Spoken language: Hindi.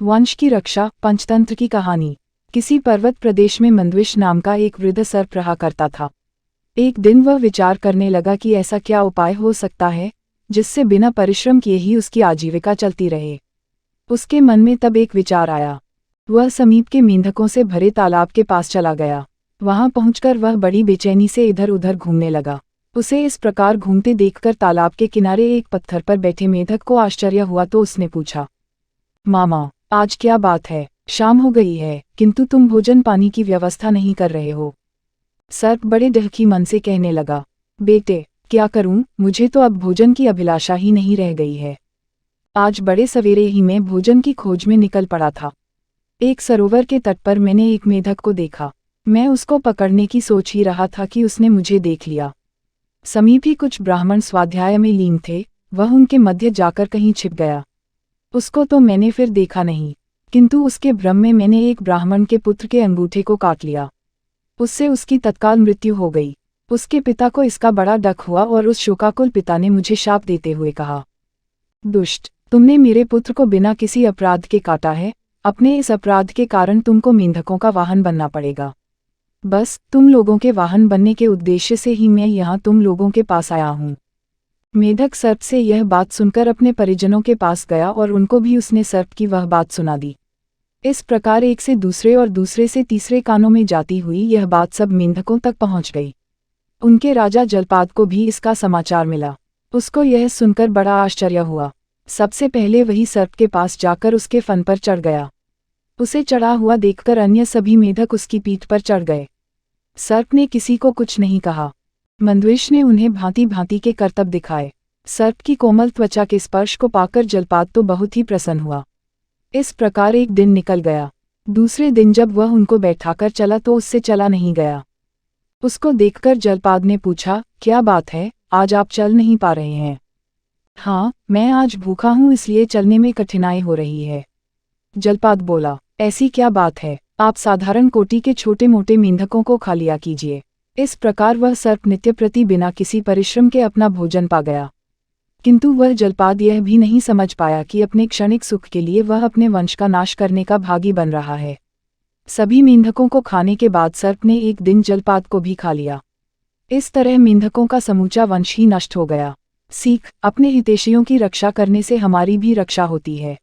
वंश की रक्षा, पंचतंत्र की कहानी। किसी पर्वत प्रदेश में मंद्विष नाम का एक वृद्ध सर्प रहा करता था। एक दिन वह विचार करने लगा कि ऐसा क्या उपाय हो सकता है जिससे बिना परिश्रम किए ही उसकी आजीविका चलती रहे। उसके मन में तब एक विचार आया। वह समीप के मेंढकों से भरे तालाब के पास चला गया। वहां पहुंचकर वह बड़ी बेचैनी से इधर उधर घूमने लगा। उसे इस प्रकार घूमते देखकर तालाब के किनारे एक पत्थर पर बैठे मेंढक को आश्चर्य हुआ तो उसने पूछा, मामा, आज क्या बात है? शाम हो गई है, किंतु तुम भोजन पानी की व्यवस्था नहीं कर रहे हो। सर्प बड़े डहकी मन से कहने लगा, बेटे, क्या करूं, मुझे तो अब भोजन की अभिलाषा ही नहीं रह गई है। आज बड़े सवेरे ही मैं भोजन की खोज में निकल पड़ा था। एक सरोवर के तट पर मैंने एक मेढक को देखा। मैं उसको पकड़ने की सोच ही रहा था कि उसने मुझे देख लिया। समीप ही कुछ ब्राह्मण स्वाध्याय में लीन थे, वह उनके मध्य जाकर कहीं छिप गया। उसको तो मैंने फिर देखा नहीं, किंतु उसके भ्रम में मैंने एक ब्राह्मण के पुत्र के अंगूठे को काट लिया। उससे उसकी तत्काल मृत्यु हो गई। उसके पिता को इसका बड़ा डक हुआ और उस शोकाकुल पिता ने मुझे शाप देते हुए कहा, दुष्ट, तुमने मेरे पुत्र को बिना किसी अपराध के काटा है। अपने इस अपराध के कारण तुमको मेंढकों का वाहन बनना पड़ेगा। बस तुम लोगों के वाहन बनने के उद्देश्य से ही मैं यहाँ तुम लोगों के पास आया हूँ। मेढक सर्प से यह बात सुनकर अपने परिजनों के पास गया और उनको भी उसने सर्प की वह बात सुना दी। इस प्रकार एक से दूसरे और दूसरे से तीसरे कानों में जाती हुई यह बात सब मेंढकों तक पहुंच गई। उनके राजा जलपाद को भी इसका समाचार मिला। उसको यह सुनकर बड़ा आश्चर्य हुआ। सबसे पहले वही सर्प के पास जाकर उसके फन पर चढ़ गया। उसे चढ़ा हुआ देखकर अन्य सभी मेढक उसकी पीठ पर चढ़ गए। सर्प ने किसी को कुछ नहीं कहा। मंद्विष ने उन्हें भांति भांति के करतब दिखाए। सर्प की कोमल त्वचा के स्पर्श को पाकर जलपाद तो बहुत ही प्रसन्न हुआ। इस प्रकार एक दिन निकल गया। दूसरे दिन जब वह उनको बैठाकर चला तो उससे चला नहीं गया। उसको देखकर जलपाद ने पूछा, क्या बात है, आज आप चल नहीं पा रहे हैं? हाँ, मैं आज भूखा हूँ, इसलिए चलने में कठिनाई हो रही है। जलपाद बोला, ऐसी क्या बात है, आप साधारण कोटि के छोटे मोटे मेंढकों को खा लिया कीजिए। इस प्रकार वह सर्प नित्य प्रति बिना किसी परिश्रम के अपना भोजन पा गया। किंतु वह जलपाद यह भी नहीं समझ पाया कि अपने क्षणिक सुख के लिए वह अपने वंश का नाश करने का भागी बन रहा है। सभी मेंढकों को खाने के बाद सर्प ने एक दिन जलपाद को भी खा लिया। इस तरह मेंढकों का समूचा वंश ही नष्ट हो गया। सीख, अपने हितैषियों की रक्षा करने से हमारी भी रक्षा होती है।